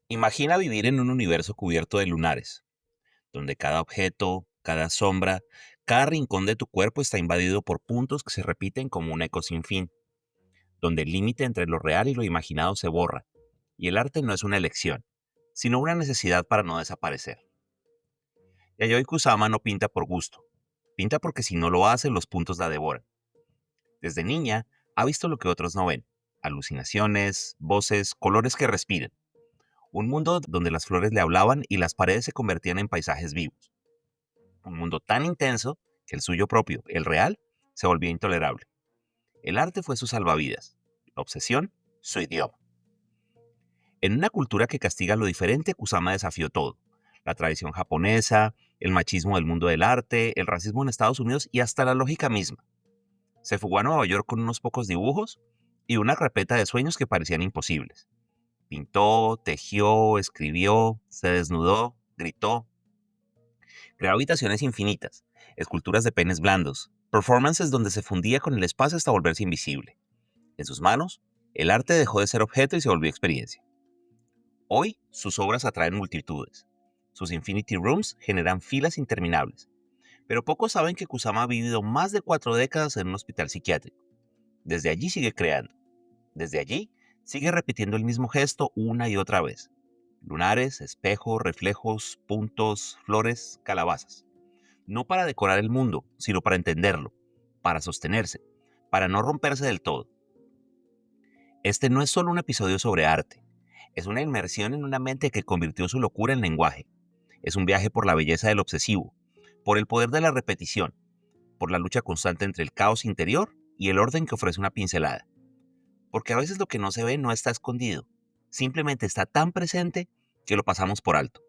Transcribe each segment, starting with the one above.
Imagina vivir en un universo cubierto de lunares, donde cada objeto, cada sombra, cada rincón de tu cuerpo está invadido por puntos que se repiten como un eco sin fin, donde el límite entre lo real y lo imaginado se borra, y el arte no es una elección, sino una necesidad para no desaparecer. Yayoi Kusama no pinta por gusto, pinta porque si no lo hace los puntos la devoran. Desde niña ha visto lo que otros no ven, alucinaciones, voces, colores que respiran. Un mundo donde las flores le hablaban y las paredes se convertían en paisajes vivos. Un mundo tan intenso que el suyo propio, el real, se volvió intolerable. El arte fue su salvavidas, la obsesión, su idioma. En una cultura que castiga lo diferente, Kusama desafió todo. La tradición japonesa, el machismo del mundo del arte, el racismo en Estados Unidos y hasta la lógica misma. Se fugó a Nueva York con unos pocos dibujos y una carpeta de sueños que parecían imposibles. Pintó, tejió, escribió, se desnudó, gritó. Creó habitaciones infinitas, esculturas de penes blandos, performances donde se fundía con el espacio hasta volverse invisible. En sus manos, el arte dejó de ser objeto y se volvió experiencia. Hoy, sus obras atraen multitudes. Sus Infinity Rooms generan filas interminables. Pero pocos saben que Kusama ha vivido más de 4 décadas en un hospital psiquiátrico. Desde allí sigue creando. Desde allí sigue repitiendo el mismo gesto una y otra vez. Lunares, espejos, reflejos, puntos, flores, calabazas. No para decorar el mundo, sino para entenderlo, para sostenerse, para no romperse del todo. Este no es solo un episodio sobre arte, es una inmersión en una mente que convirtió su locura en lenguaje. Es un viaje por la belleza del obsesivo, por el poder de la repetición, por la lucha constante entre el caos interior y el orden que ofrece una pincelada. Porque a veces lo que no se ve no está escondido, simplemente está tan presente que lo pasamos por alto.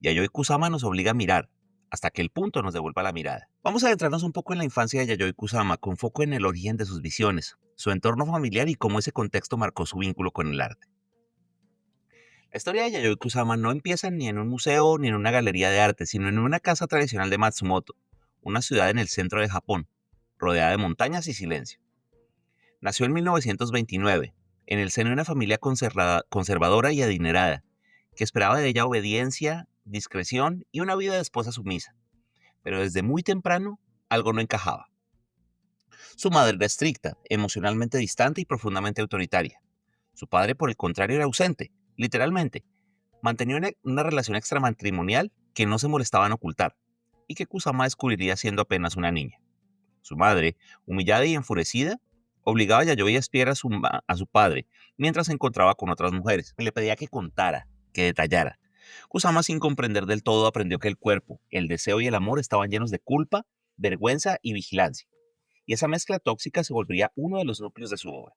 Yayoi Kusama nos obliga a mirar, hasta que el punto nos devuelva la mirada. Vamos a adentrarnos un poco en la infancia de Yayoi Kusama, con foco en el origen de sus visiones, su entorno familiar y cómo ese contexto marcó su vínculo con el arte. La historia de Yayoi Kusama no empieza ni en un museo ni en una galería de arte, sino en una casa tradicional de Matsumoto, una ciudad en el centro de Japón, rodeada de montañas y silencio. Nació en 1929, en el seno de una familia conservadora y adinerada, que esperaba de ella obediencia, discreción y una vida de esposa sumisa. Pero desde muy temprano algo no encajaba. Su madre era estricta, emocionalmente distante y profundamente autoritaria. Su padre, por el contrario, era ausente, literalmente. Mantenía una relación extramatrimonial que no se molestaba en ocultar y que Kusama descubriría siendo apenas una niña. Su madre, humillada y enfurecida, obligaba a Yayoi a espiar a su padre mientras se encontraba con otras mujeres y le pedía que contara, que detallara. Kusama, sin comprender del todo, aprendió que el cuerpo, el deseo y el amor estaban llenos de culpa, vergüenza y vigilancia, y esa mezcla tóxica se volvería uno de los núcleos de su obra.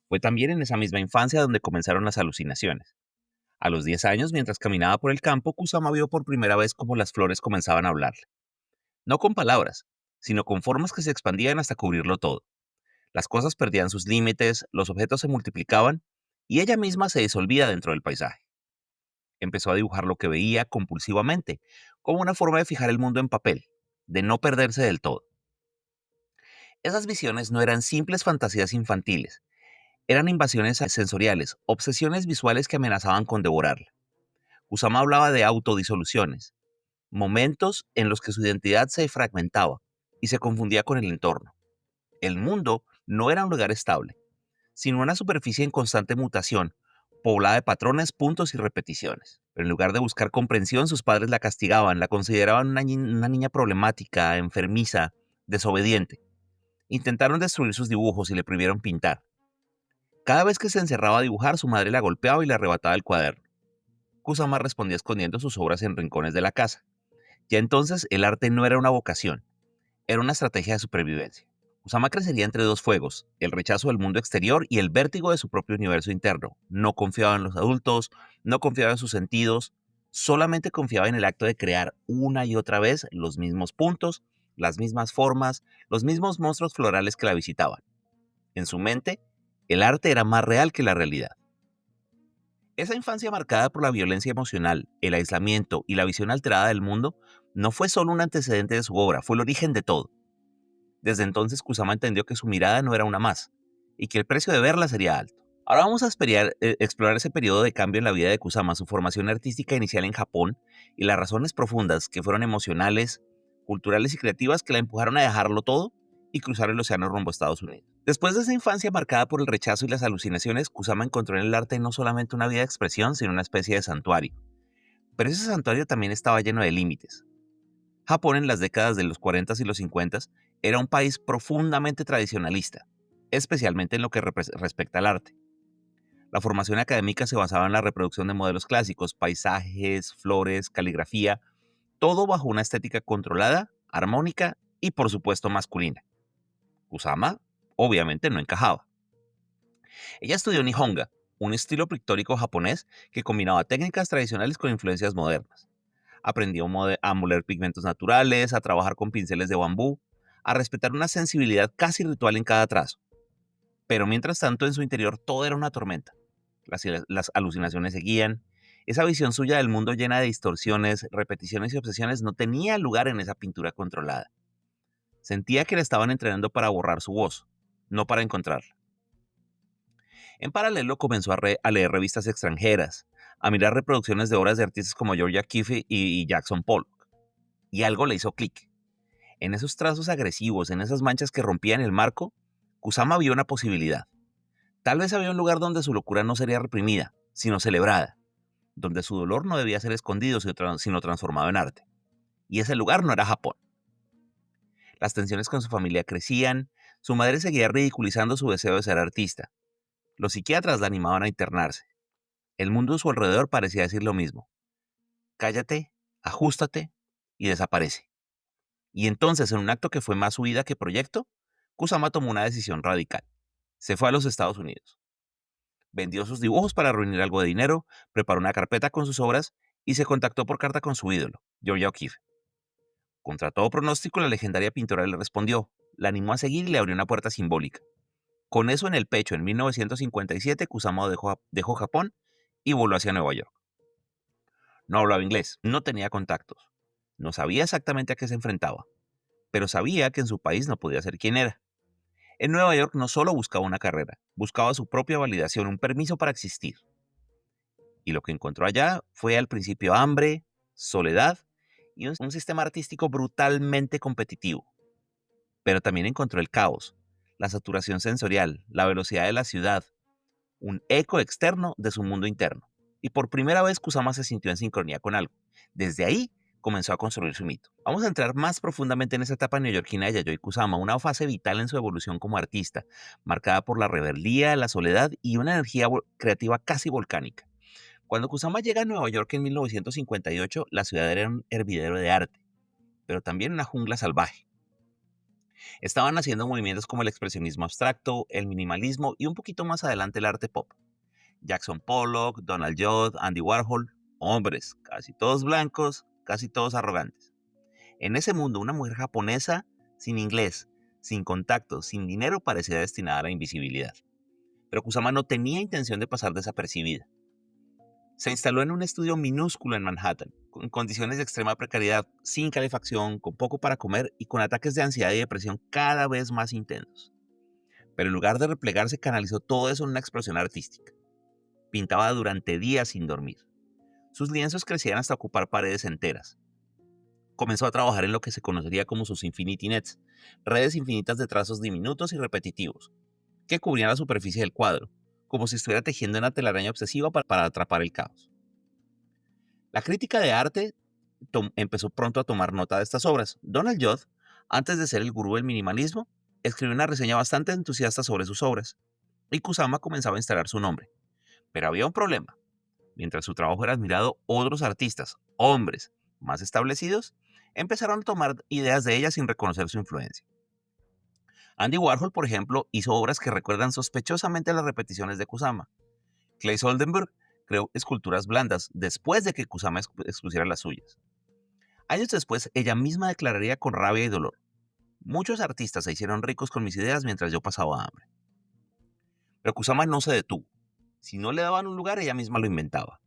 Fue también en esa misma infancia donde comenzaron las alucinaciones. A los 10 años, mientras caminaba por el campo, Kusama vio por primera vez cómo las flores comenzaban a hablarle. No con palabras, sino con formas que se expandían hasta cubrirlo todo. Las cosas perdían sus límites, los objetos se multiplicaban y ella misma se disolvía dentro del paisaje. Empezó a dibujar lo que veía compulsivamente, como una forma de fijar el mundo en papel, de no perderse del todo. Esas visiones no eran simples fantasías infantiles, eran invasiones sensoriales, obsesiones visuales que amenazaban con devorarla. Kusama hablaba de autodisoluciones, momentos en los que su identidad se fragmentaba y se confundía con el entorno. El mundo no era un lugar estable, sino una superficie en constante mutación, poblada de patrones, puntos y repeticiones. Pero en lugar de buscar comprensión, sus padres la castigaban, la consideraban una niña problemática, enfermiza, desobediente. Intentaron destruir sus dibujos y le prohibieron pintar. Cada vez que se encerraba a dibujar, su madre la golpeaba y le arrebataba el cuaderno. Kusama respondía escondiendo sus obras en rincones de la casa. Ya entonces el arte no era una vocación, era una estrategia de supervivencia. Kusama crecería entre dos fuegos, el rechazo del mundo exterior y el vértigo de su propio universo interno. No confiaba en los adultos, no confiaba en sus sentidos, solamente confiaba en el acto de crear una y otra vez los mismos puntos, las mismas formas, los mismos monstruos florales que la visitaban. En su mente, el arte era más real que la realidad. Esa infancia marcada por la violencia emocional, el aislamiento y la visión alterada del mundo no fue solo un antecedente de su obra, fue el origen de todo. Desde entonces Kusama entendió que su mirada no era una más, y que el precio de verla sería alto. Ahora vamos a explorar ese periodo de cambio en la vida de Kusama, su formación artística inicial en Japón y las razones profundas que fueron emocionales, culturales y creativas que la empujaron a dejarlo todo y cruzar el océano rumbo a Estados Unidos. Después de esa infancia marcada por el rechazo y las alucinaciones, Kusama encontró en el arte no solamente una vida de expresión, sino una especie de santuario. Pero ese santuario también estaba lleno de límites. Japón en las décadas de los 40 y los 50 era un país profundamente tradicionalista, especialmente en lo que respecta al arte. La formación académica se basaba en la reproducción de modelos clásicos, paisajes, flores, caligrafía, todo bajo una estética controlada, armónica y por supuesto masculina. Kusama obviamente no encajaba. Ella estudió Nihonga, un estilo pictórico japonés que combinaba técnicas tradicionales con influencias modernas. Aprendió a moler pigmentos naturales, a trabajar con pinceles de bambú, a respetar una sensibilidad casi ritual en cada trazo. Pero mientras tanto, en su interior todo era una tormenta. Las alucinaciones seguían. Esa visión suya del mundo llena de distorsiones, repeticiones y obsesiones no tenía lugar en esa pintura controlada. Sentía que le estaban entrenando para borrar su voz, no para encontrarla. En paralelo comenzó a leer revistas extranjeras, a mirar reproducciones de obras de artistas como Georgia Keefe y Jackson Pollock. Y algo le hizo clic. En esos trazos agresivos, en esas manchas que rompían el marco, Kusama vio una posibilidad. Tal vez había un lugar donde su locura no sería reprimida, sino celebrada, donde su dolor no debía ser escondido, sino transformado en arte. Y ese lugar no era Japón. Las tensiones con su familia crecían, su madre seguía ridiculizando su deseo de ser artista. Los psiquiatras la animaban a internarse. El mundo a su alrededor parecía decir lo mismo. Cállate, ajustate y desaparece. Y entonces, en un acto que fue más su vida que proyecto, Kusama tomó una decisión radical. Se fue a los Estados Unidos. Vendió sus dibujos para reunir algo de dinero, preparó una carpeta con sus obras y se contactó por carta con su ídolo, Georgia O'Keeffe. Contra todo pronóstico, la legendaria pintora le respondió, la animó a seguir y le abrió una puerta simbólica. Con eso en el pecho, en 1957, Kusama dejó Japón y voló hacia Nueva York. No hablaba inglés, no tenía contactos, no sabía exactamente a qué se enfrentaba, pero sabía que en su país no podía ser quien era. En Nueva York no solo buscaba una carrera, buscaba su propia validación, un permiso para existir. Y lo que encontró allá fue al principio hambre, soledad y un sistema artístico brutalmente competitivo. Pero también encontró el caos, la saturación sensorial, la velocidad de la ciudad, un eco externo de su mundo interno. Y por primera vez Kusama se sintió en sincronía con algo. Desde ahí comenzó a construir su mito. Vamos a entrar más profundamente en esa etapa neoyorquina de Yayoi Kusama, una fase vital en su evolución como artista, marcada por la rebeldía, la soledad y una energía creativa casi volcánica. Cuando Kusama llega a Nueva York en 1958, la ciudad era un hervidero de arte, pero también una jungla salvaje. Estaban naciendo movimientos como el expresionismo abstracto, el minimalismo y un poquito más adelante el arte pop. Jackson Pollock, Donald Judd, Andy Warhol, hombres, casi todos blancos, casi todos arrogantes. En ese mundo, una mujer japonesa, sin inglés, sin contactos, sin dinero, parecía destinada a la invisibilidad. Pero Kusama no tenía intención de pasar desapercibida. Se instaló en un estudio minúsculo en Manhattan, con condiciones de extrema precariedad, sin calefacción, con poco para comer y con ataques de ansiedad y depresión cada vez más intensos. Pero en lugar de replegarse, canalizó todo eso en una explosión artística. Pintaba durante días sin dormir. Sus lienzos crecían hasta ocupar paredes enteras. Comenzó a trabajar en lo que se conocería como sus infinity nets, redes infinitas de trazos diminutos y repetitivos, que cubrían la superficie del cuadro, como si estuviera tejiendo una telaraña obsesiva para atrapar el caos. La crítica de arte empezó pronto a tomar nota de estas obras. Donald Judd, antes de ser el gurú del minimalismo, escribió una reseña bastante entusiasta sobre sus obras, y Kusama comenzaba a instalar su nombre. Pero había un problema. Mientras su trabajo era admirado, otros artistas, hombres más establecidos, empezaron a tomar ideas de ella sin reconocer su influencia. Andy Warhol, por ejemplo, hizo obras que recuerdan sospechosamente a las repeticiones de Kusama. Claes Oldenburg creó esculturas blandas después de que Kusama expusiera las suyas. Años después, ella misma declararía con rabia y dolor: muchos artistas se hicieron ricos con mis ideas mientras yo pasaba hambre. Pero Kusama no se detuvo. Si no le daban un lugar, ella misma lo inventaba.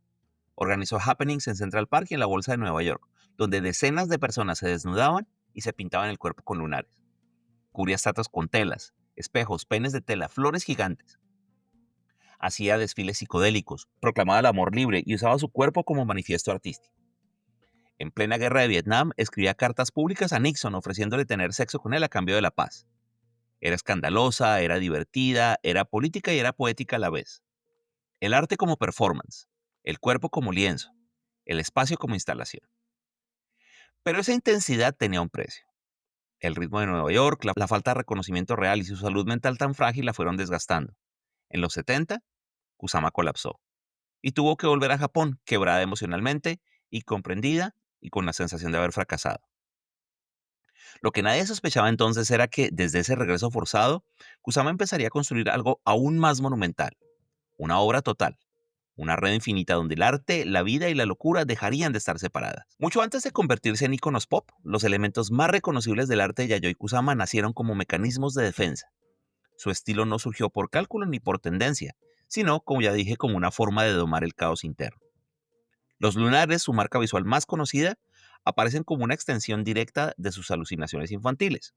Organizó happenings en Central Park y en la Bolsa de Nueva York, donde decenas de personas se desnudaban y se pintaban el cuerpo con lunares. Cubría estatuas con telas, espejos, peines de tela, flores gigantes. Hacía desfiles psicodélicos, proclamaba el amor libre y usaba su cuerpo como manifiesto artístico. En plena guerra de Vietnam, escribía cartas públicas a Nixon ofreciéndole tener sexo con él a cambio de la paz. Era escandalosa, era divertida, era política y era poética a la vez. El arte como performance, el cuerpo como lienzo, el espacio como instalación. Pero esa intensidad tenía un precio. El ritmo de Nueva York, la falta de reconocimiento real y su salud mental tan frágil la fueron desgastando. En los 70, Kusama colapsó y tuvo que volver a Japón, quebrada emocionalmente y comprendida y con la sensación de haber fracasado. Lo que nadie sospechaba entonces era que, desde ese regreso forzado, Kusama empezaría a construir algo aún más monumental, una obra total, una red infinita donde el arte, la vida y la locura dejarían de estar separadas. Mucho antes de convertirse en íconos pop, los elementos más reconocibles del arte de Yayoi Kusama nacieron como mecanismos de defensa. Su estilo no surgió por cálculo ni por tendencia, sino, como ya dije, como una forma de domar el caos interno. Los lunares, su marca visual más conocida, aparecen como una extensión directa de sus alucinaciones infantiles.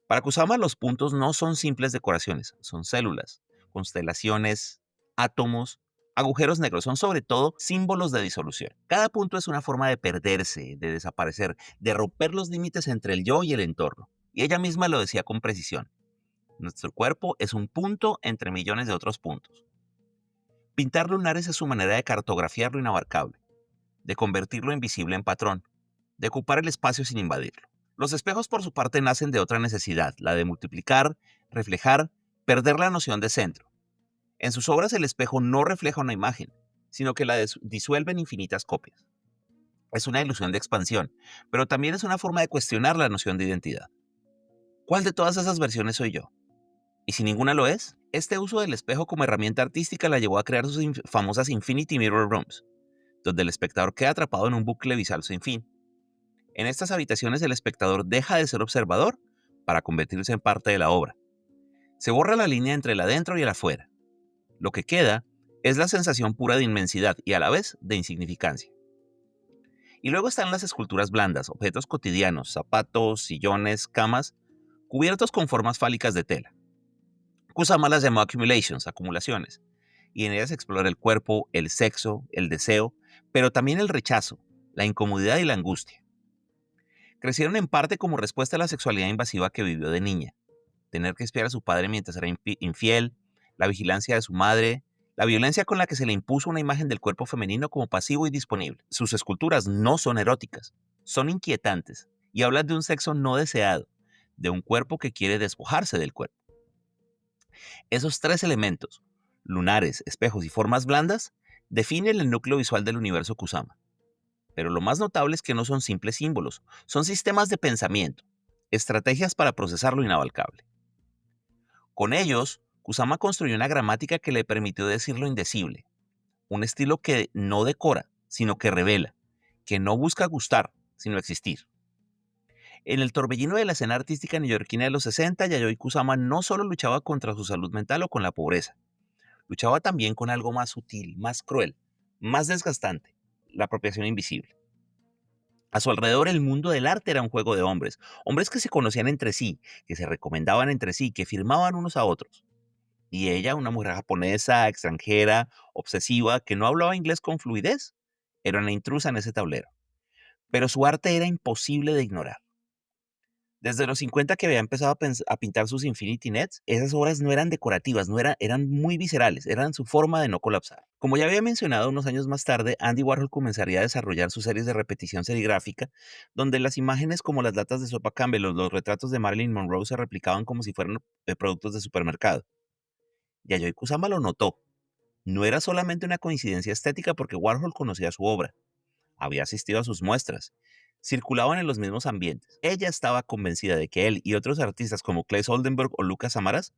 Para Kusama, los puntos no son simples decoraciones, son células, constelaciones, átomos, agujeros negros, son sobre todo símbolos de disolución. Cada punto es una forma de perderse, de desaparecer, de romper los límites entre el yo y el entorno. Y ella misma lo decía con precisión. Nuestro cuerpo es un punto entre millones de otros puntos. Pintar lunares es su manera de cartografiar lo inabarcable, de convertirlo en visible en patrón, de ocupar el espacio sin invadirlo. Los espejos, por su parte, nacen de otra necesidad, la de multiplicar, reflejar, perder la noción de centro. En sus obras el espejo no refleja una imagen, sino que la disuelve en infinitas copias. Es una ilusión de expansión, pero también es una forma de cuestionar la noción de identidad. ¿Cuál de todas esas versiones soy yo? Y si ninguna lo es, este uso del espejo como herramienta artística la llevó a crear sus famosas Infinity Mirror Rooms, donde el espectador queda atrapado en un bucle visual sin fin. En estas habitaciones el espectador deja de ser observador para convertirse en parte de la obra. Se borra la línea entre el adentro y el afuera. Lo que queda es la sensación pura de inmensidad y a la vez de insignificancia. Y luego están las esculturas blandas, objetos cotidianos, zapatos, sillones, camas, cubiertos con formas fálicas de tela. Kusama las llamó accumulations, acumulaciones, y en ellas explora el cuerpo, el sexo, el deseo, pero también el rechazo, la incomodidad y la angustia. Crecieron en parte como respuesta a la sexualidad invasiva que vivió de niña. Tener que espiar a su padre mientras era infiel, la vigilancia de su madre, la violencia con la que se le impuso una imagen del cuerpo femenino como pasivo y disponible. Sus esculturas no son eróticas, son inquietantes y hablan de un sexo no deseado, de un cuerpo que quiere despojarse del cuerpo. Esos tres elementos, lunares, espejos y formas blandas, definen el núcleo visual del universo Kusama. Pero lo más notable es que no son simples símbolos, son sistemas de pensamiento, estrategias para procesar lo inabalcable. Con ellos, Kusama construyó una gramática que le permitió decir lo indecible, un estilo que no decora, sino que revela, que no busca gustar, sino existir. En el torbellino de la escena artística neoyorquina de los 60, Yayoi Kusama no solo luchaba contra su salud mental o con la pobreza, luchaba también con algo más sutil, más cruel, más desgastante, la apropiación invisible. A su alrededor el mundo del arte era un juego de hombres, hombres que se conocían entre sí, que se recomendaban entre sí, que firmaban unos a otros. Y ella, una mujer japonesa, extranjera, obsesiva, que no hablaba inglés con fluidez, era una intrusa en ese tablero. Pero su arte era imposible de ignorar. Desde los 50 que había empezado a pintar sus Infinity Nets, esas obras no eran decorativas, eran muy viscerales, eran su forma de no colapsar. Como ya había mencionado, unos años más tarde, Andy Warhol comenzaría a desarrollar sus series de repetición serigráfica, donde las imágenes como las latas de sopa Campbell o los retratos de Marilyn Monroe se replicaban como si fueran productos de supermercado. Yayoi Kusama lo notó. No era solamente una coincidencia estética porque Warhol conocía su obra. Había asistido a sus muestras. Circulaban en los mismos ambientes. Ella estaba convencida de que él y otros artistas como Claes Oldenburg o Lucas Samaras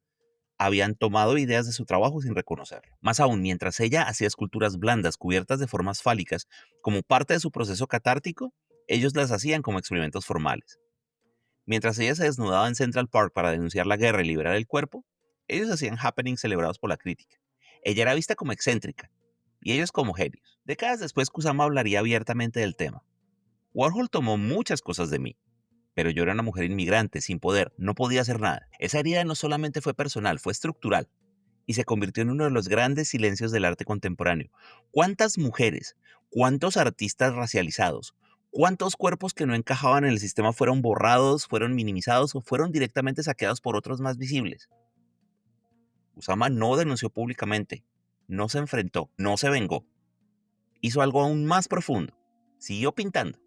habían tomado ideas de su trabajo sin reconocerlo. Más aún, mientras ella hacía esculturas blandas cubiertas de formas fálicas como parte de su proceso catártico, ellos las hacían como experimentos formales. Mientras ella se desnudaba en Central Park para denunciar la guerra y liberar el cuerpo, ellos hacían happenings celebrados por la crítica. Ella era vista como excéntrica, y ellos como genios. Décadas después, Kusama hablaría abiertamente del tema. Warhol tomó muchas cosas de mí, pero yo era una mujer inmigrante, sin poder, no podía hacer nada. Esa herida no solamente fue personal, fue estructural. y se convirtió en uno de los grandes silencios del arte contemporáneo. ¿Cuántas mujeres, cuántos artistas racializados, cuántos cuerpos que no encajaban en el sistema fueron borrados, fueron minimizados o fueron directamente saqueados por otros más visibles? Kusama no denunció públicamente, no se enfrentó, no se vengó. Hizo algo aún más profundo. Siguió pintando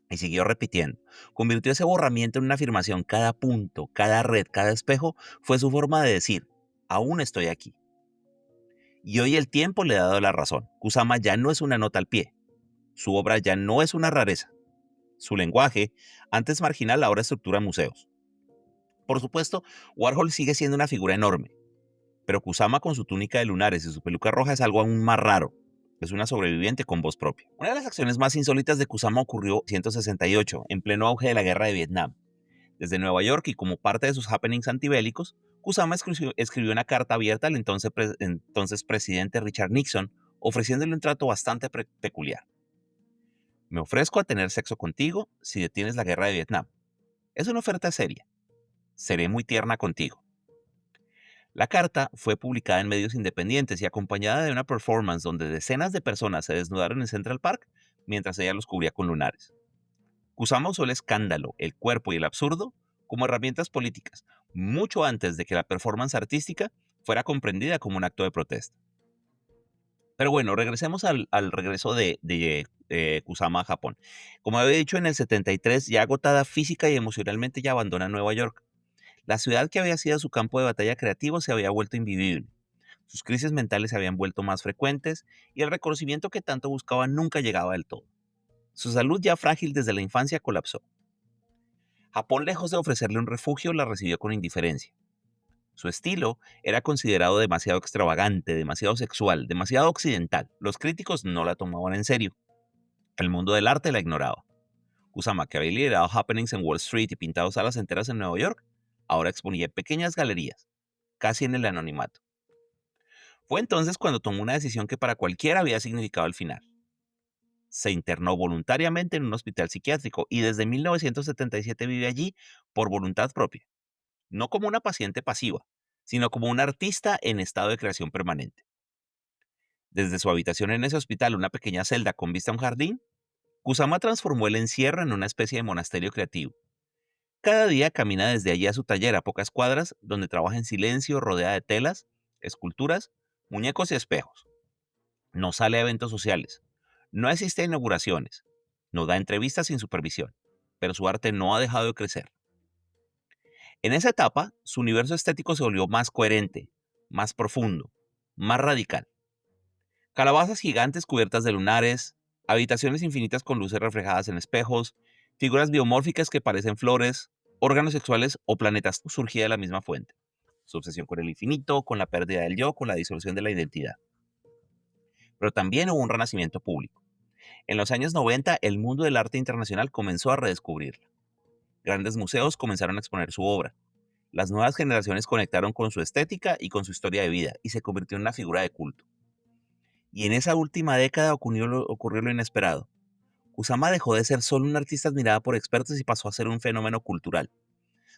y siguió repitiendo. Convirtió ese borramiento en una afirmación. Cada punto, cada red, cada espejo fue su forma de decir, aún estoy aquí. Y hoy el tiempo le ha dado la razón. Kusama ya no es una nota al pie. Su obra ya no es una rareza. Su lenguaje, antes marginal, ahora estructura museos. Por supuesto, Warhol sigue siendo una figura enorme, pero Kusama con su túnica de lunares y su peluca roja es algo aún más raro. Es una sobreviviente con voz propia. Una de las acciones más insólitas de Kusama ocurrió en 1968, en pleno auge de la guerra de Vietnam. Desde Nueva York y como parte de sus happenings antibélicos, Kusama escribió una carta abierta al entonces presidente Richard Nixon, ofreciéndole un trato bastante peculiar. Me ofrezco a tener sexo contigo si detienes la guerra de Vietnam. Es una oferta seria. Seré muy tierna contigo. La carta fue publicada en medios independientes y acompañada de una performance donde decenas de personas se desnudaron en Central Park mientras ella los cubría con lunares. Kusama usó el escándalo, el cuerpo y el absurdo como herramientas políticas, mucho antes de que la performance artística fuera comprendida como un acto de protesta. Pero bueno, regresemos al regreso de Kusama a Japón. Como había dicho, en el 73, ya agotada física y emocionalmente, ya abandona Nueva York. La ciudad que había sido su campo de batalla creativo se había vuelto invivible. Sus crisis mentales se habían vuelto más frecuentes y el reconocimiento que tanto buscaba nunca llegaba del todo. Su salud, ya frágil desde la infancia, colapsó. Japón, lejos de ofrecerle un refugio, la recibió con indiferencia. Su estilo era considerado demasiado extravagante, demasiado sexual, demasiado occidental. Los críticos no la tomaban en serio. El mundo del arte la ignoraba. Kusama, que había liderado happenings en Wall Street y pintado salas enteras en Nueva York, ahora exponía pequeñas galerías, casi en el anonimato. Fue entonces cuando tomó una decisión que para cualquiera había significado el final. Se internó voluntariamente en un hospital psiquiátrico y desde 1977 vive allí por voluntad propia, no como una paciente pasiva, sino como un artista en estado de creación permanente. Desde su habitación en ese hospital, una pequeña celda con vista a un jardín, Kusama transformó el encierro en una especie de monasterio creativo. Cada día camina desde allí a su taller a pocas cuadras, donde trabaja en silencio, rodeada de telas, esculturas, muñecos y espejos. No sale a eventos sociales, no asiste a inauguraciones, no da entrevistas sin supervisión, pero su arte no ha dejado de crecer. En esa etapa, su universo estético se volvió más coherente, más profundo, más radical. Calabazas gigantes cubiertas de lunares, habitaciones infinitas con luces reflejadas en espejos, figuras biomórficas que parecen flores, órganos sexuales o planetas surgía de la misma fuente. Su obsesión con el infinito, con la pérdida del yo, con la disolución de la identidad. Pero también hubo un renacimiento público. En los años 90, el mundo del arte internacional comenzó a redescubrirla. Grandes museos comenzaron a exponer su obra. Las nuevas generaciones conectaron con su estética y con su historia de vida y se convirtió en una figura de culto. Y en esa última década ocurrió lo inesperado. Kusama dejó de ser solo una artista admirada por expertos y pasó a ser un fenómeno cultural.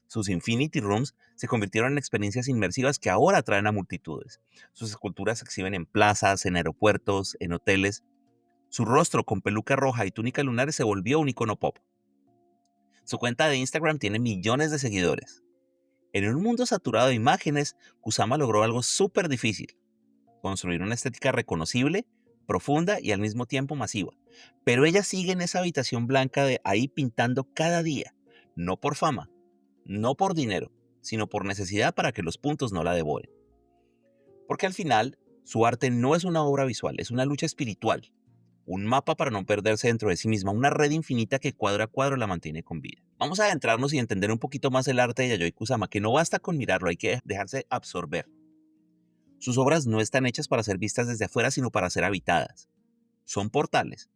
Sus Infinity Rooms se convirtieron en experiencias inmersivas que ahora atraen a multitudes. Sus esculturas se exhiben en plazas, en aeropuertos, en hoteles. Su rostro con peluca roja y túnica lunares se volvió un icono pop. Su cuenta de Instagram tiene millones de seguidores. En un mundo saturado de imágenes, Kusama logró algo súper difícil: construir una estética reconocible, profunda y al mismo tiempo masiva. Pero ella sigue en esa habitación blanca de ahí pintando cada día, no por fama, no por dinero, sino por necesidad para que los puntos no la devoren. Porque al final, su arte no es una obra visual, es una lucha espiritual, un mapa para no perderse dentro de sí misma, una red infinita que cuadro a cuadro la mantiene con vida. Vamos a adentrarnos y entender un poquito más el arte de Yayoi Kusama, que no basta con mirarlo, hay que dejarse absorber. Sus obras no están hechas para ser vistas desde afuera, sino para ser habitadas. Son portales,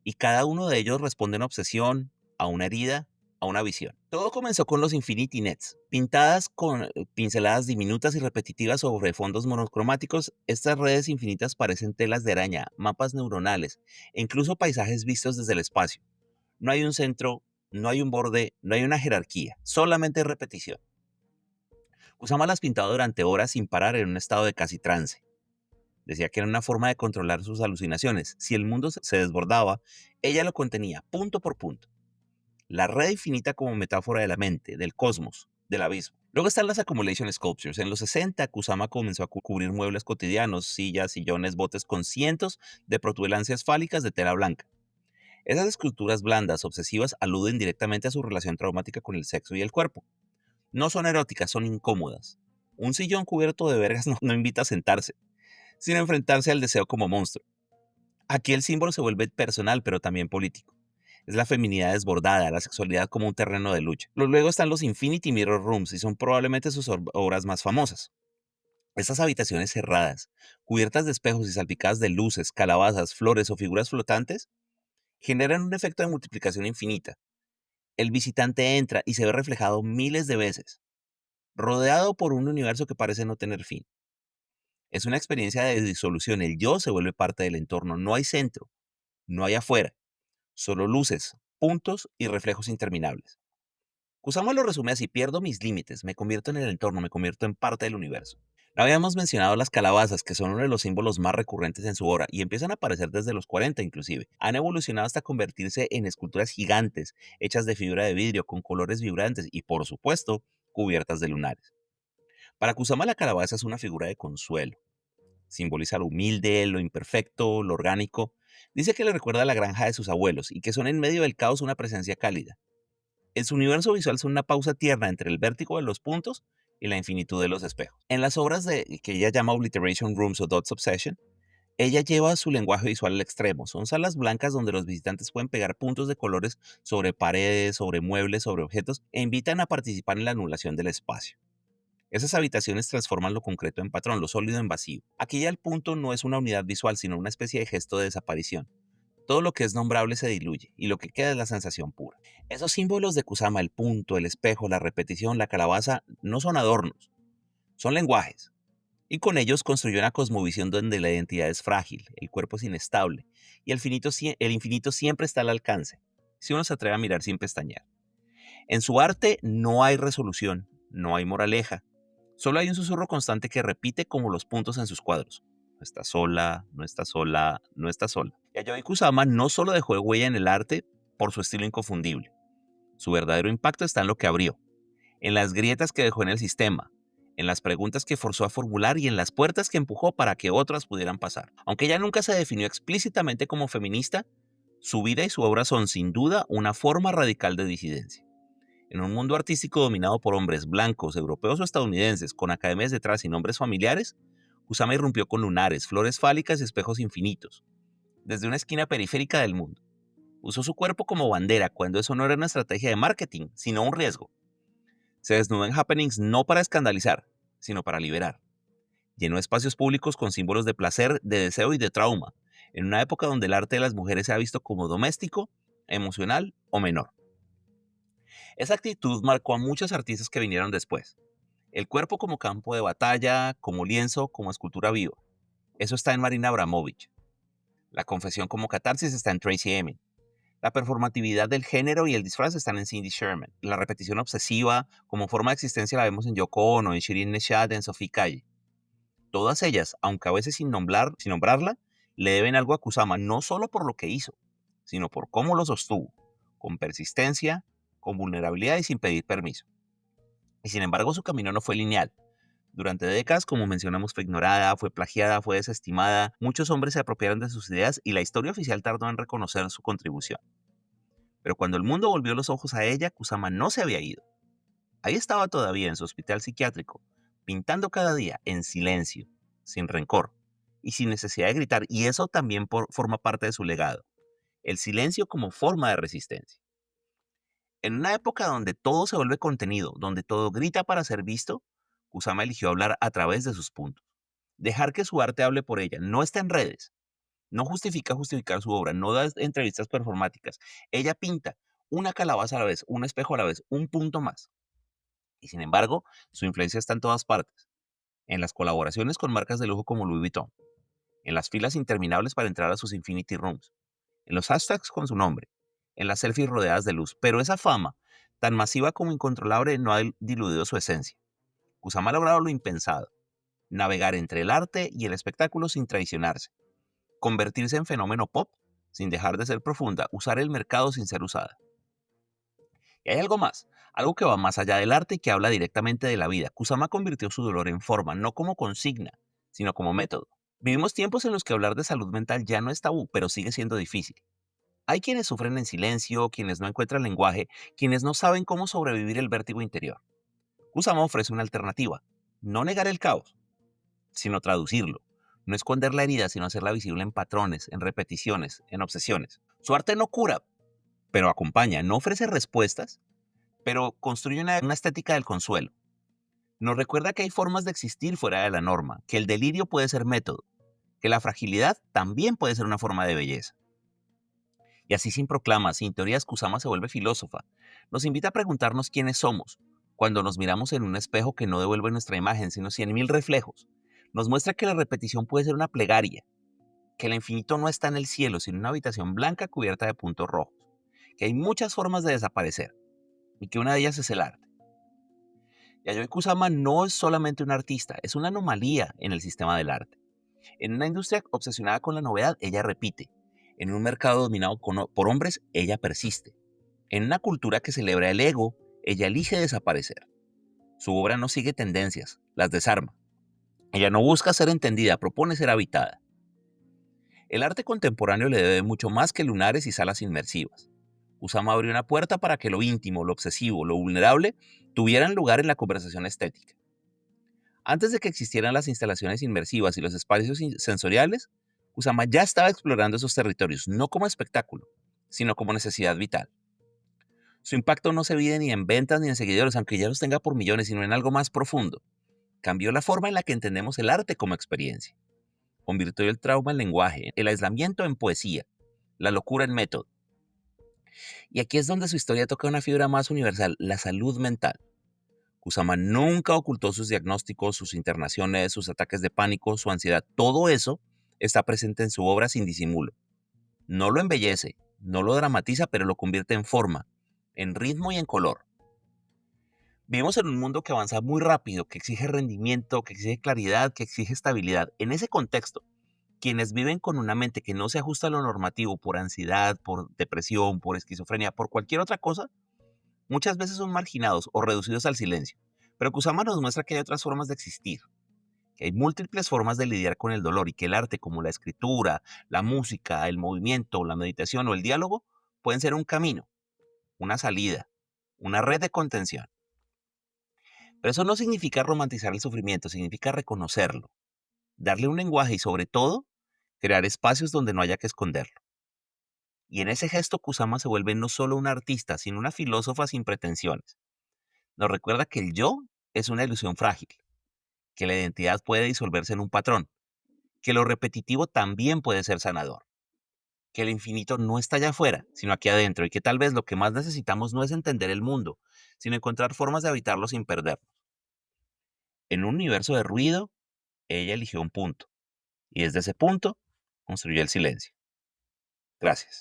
y cada uno de ellos responde a una obsesión, a una herida, a una visión. Todo comenzó con los Infinity Nets, pintadas con pinceladas diminutas y repetitivas sobre fondos monocromáticos. Estas redes infinitas parecen telas de araña, mapas neuronales e incluso paisajes vistos desde el espacio. No hay un centro, no hay un borde, no hay una jerarquía, solamente repetición. Kusama las pintaba durante horas sin parar en un estado de casi trance. Decía que era una forma de controlar sus alucinaciones. Si el mundo se desbordaba, ella lo contenía, punto por punto. La red infinita como metáfora de la mente, del cosmos, del abismo. Luego están las accumulation sculptures. En los 60, Kusama comenzó a cubrir muebles cotidianos, sillas, sillones, botes con cientos de protuberancias fálicas de tela blanca. Esas esculturas blandas, obsesivas, aluden directamente a su relación traumática con el sexo y el cuerpo. No son eróticas, son incómodas. Un sillón cubierto de vergas no invita a sentarse, sino a enfrentarse al deseo como monstruo. Aquí el símbolo se vuelve personal, pero también político. Es la feminidad desbordada, la sexualidad como un terreno de lucha. Luego están los Infinity Mirror Rooms y son probablemente sus obras más famosas. Estas habitaciones cerradas, cubiertas de espejos y salpicadas de luces, calabazas, flores o figuras flotantes, generan un efecto de multiplicación infinita. El visitante entra y se ve reflejado miles de veces, rodeado por un universo que parece no tener fin. Es una experiencia de disolución, el yo se vuelve parte del entorno, no hay centro, no hay afuera, solo luces, puntos y reflejos interminables. Kusama lo resume así: pierdo mis límites, me convierto en el entorno, me convierto en parte del universo. No habíamos mencionado las calabazas, que son uno de los símbolos más recurrentes en su obra y empiezan a aparecer desde los 40 inclusive. Han evolucionado hasta convertirse en esculturas gigantes, hechas de fibra de vidrio, con colores vibrantes y, por supuesto, cubiertas de lunares. Para Kusama la calabaza es una figura de consuelo. Simboliza lo humilde, lo imperfecto, lo orgánico. Dice que le recuerda a la granja de sus abuelos y que son en medio del caos una presencia cálida. En su universo visual son una pausa tierna entre el vértigo de los puntos y la infinitud de los espejos. En las obras que ella llama Obliteration Rooms o Dots Obsession, ella lleva su lenguaje visual al extremo. Son salas blancas donde los visitantes pueden pegar puntos de colores sobre paredes, sobre muebles, sobre objetos e invitan a participar en la anulación del espacio. Esas habitaciones transforman lo concreto en patrón, lo sólido en vacío. Aquí ya el punto no es una unidad visual, sino una especie de gesto de desaparición. Todo lo que es nombrable se diluye y lo que queda es la sensación pura. Esos símbolos de Kusama, el punto, el espejo, la repetición, la calabaza, no son adornos, son lenguajes. Y con ellos construyó una cosmovisión donde la identidad es frágil, el cuerpo es inestable y el infinito siempre está al alcance, si uno se atreve a mirar sin pestañear. En su arte no hay resolución, no hay moraleja, solo hay un susurro constante que repite como los puntos en sus cuadros. No está sola, no está sola, no está sola. Yayoi Kusama no solo dejó huella en el arte por su estilo inconfundible. Su verdadero impacto está en lo que abrió, en las grietas que dejó en el sistema, en las preguntas que forzó a formular y en las puertas que empujó para que otras pudieran pasar. Aunque ella nunca se definió explícitamente como feminista, su vida y su obra son sin duda una forma radical de disidencia. En un mundo artístico dominado por hombres blancos, europeos o estadounidenses, con academias detrás y nombres familiares, Kusama irrumpió con lunares, flores fálicas y espejos infinitos, desde una esquina periférica del mundo. Usó su cuerpo como bandera cuando eso no era una estrategia de marketing, sino un riesgo. Se desnudó en happenings no para escandalizar, sino para liberar. Llenó espacios públicos con símbolos de placer, de deseo y de trauma, en una época donde el arte de las mujeres se ha visto como doméstico, emocional o menor. Esa actitud marcó a muchos artistas que vinieron después. El cuerpo como campo de batalla, como lienzo, como escultura viva. Eso está en Marina Abramovic. La confesión como catarsis está en Tracy Emin. La performatividad del género y el disfraz están en Cindy Sherman. La repetición obsesiva como forma de existencia la vemos en Yoko Ono, en Shirin Neshat, en Sophie Calle. Todas ellas, aunque a veces sin nombrarla, le deben algo a Kusama, no solo por lo que hizo, sino por cómo lo sostuvo, con persistencia, con vulnerabilidad y sin pedir permiso. Y sin embargo, su camino no fue lineal. Durante décadas, como mencionamos, fue ignorada, fue plagiada, fue desestimada, muchos hombres se apropiaron de sus ideas y la historia oficial tardó en reconocer su contribución. Pero cuando el mundo volvió los ojos a ella, Kusama no se había ido. Ahí estaba todavía en su hospital psiquiátrico, pintando cada día en silencio, sin rencor y sin necesidad de gritar, y eso también forma parte de su legado, el silencio como forma de resistencia. En una época donde todo se vuelve contenido, donde todo grita para ser visto, Kusama eligió hablar a través de sus puntos. Dejar que su arte hable por ella. No está en redes. No justifica justificar su obra. No da entrevistas performáticas. Ella pinta una calabaza a la vez, un espejo a la vez, un punto más. Y sin embargo, su influencia está en todas partes. En las colaboraciones con marcas de lujo como Louis Vuitton. En las filas interminables para entrar a sus Infinity Rooms. En los hashtags con su nombre. En las selfies rodeadas de luz. Pero esa fama, tan masiva como incontrolable, no ha diluido su esencia. Kusama ha logrado lo impensado: navegar entre el arte y el espectáculo sin traicionarse, convertirse en fenómeno pop sin dejar de ser profunda, usar el mercado sin ser usada. Y hay algo más, algo que va más allá del arte y que habla directamente de la vida. Kusama convirtió su dolor en forma, no como consigna, sino como método. Vivimos tiempos en los que hablar de salud mental ya no es tabú, pero sigue siendo difícil. Hay quienes sufren en silencio, quienes no encuentran lenguaje, quienes no saben cómo sobrevivir el vértigo interior. Kusama ofrece una alternativa: no negar el caos, sino traducirlo. No esconder la herida, sino hacerla visible en patrones, en repeticiones, en obsesiones. Su arte no cura, pero acompaña. No ofrece respuestas, pero construye una estética del consuelo. Nos recuerda que hay formas de existir fuera de la norma, que el delirio puede ser método, que la fragilidad también puede ser una forma de belleza. Y así, sin proclamas, sin teorías, Kusama se vuelve filósofa. Nos invita a preguntarnos quiénes somos cuando nos miramos en un espejo que no devuelve nuestra imagen, sino 100.000 reflejos. Nos muestra que la repetición puede ser una plegaria, que el infinito no está en el cielo, sino en una habitación blanca cubierta de puntos rojos, que hay muchas formas de desaparecer y que una de ellas es el arte. Yayoi Kusama no es solamente un artista, es una anomalía en el sistema del arte. En una industria obsesionada con la novedad, ella repite. En un mercado dominado por hombres, ella persiste. En una cultura que celebra el ego, ella elige desaparecer. Su obra no sigue tendencias, las desarma. Ella no busca ser entendida, propone ser habitada. El arte contemporáneo le debe mucho más que lunares y salas inmersivas. Kusama abrió una puerta para que lo íntimo, lo obsesivo, lo vulnerable tuvieran lugar en la conversación estética. Antes de que existieran las instalaciones inmersivas y los espacios sensoriales, Kusama ya estaba explorando esos territorios, no como espectáculo, sino como necesidad vital. Su impacto no se mide ni en ventas ni en seguidores, aunque ya los tenga por millones, sino en algo más profundo. Cambió la forma en la que entendemos el arte como experiencia. Convirtió el trauma en lenguaje, el aislamiento en poesía, la locura en método. Y aquí es donde su historia toca una fibra más universal: la salud mental. Kusama nunca ocultó sus diagnósticos, sus internaciones, sus ataques de pánico, su ansiedad. Todo eso está presente en su obra sin disimulo. No lo embellece, no lo dramatiza, pero lo convierte en forma, en ritmo y en color. Vivimos en un mundo que avanza muy rápido, que exige rendimiento, que exige claridad, que exige estabilidad. En ese contexto, quienes viven con una mente que no se ajusta a lo normativo por ansiedad, por depresión, por esquizofrenia, por cualquier otra cosa, muchas veces son marginados o reducidos al silencio. Pero Kusama nos muestra que hay otras formas de existir, que hay múltiples formas de lidiar con el dolor y que el arte, como la escritura, la música, el movimiento, la meditación o el diálogo, pueden ser un camino, una salida, una red de contención. Pero eso no significa romantizar el sufrimiento, significa reconocerlo, darle un lenguaje y, sobre todo, crear espacios donde no haya que esconderlo. Y en ese gesto Kusama se vuelve no solo una artista, sino una filósofa sin pretensiones. Nos recuerda que el yo es una ilusión frágil, que la identidad puede disolverse en un patrón, que lo repetitivo también puede ser sanador, que el infinito no está allá afuera, sino aquí adentro, y que tal vez lo que más necesitamos no es entender el mundo, sino encontrar formas de habitarlo sin perdernos. En un universo de ruido, ella eligió un punto, y desde ese punto construyó el silencio. Gracias.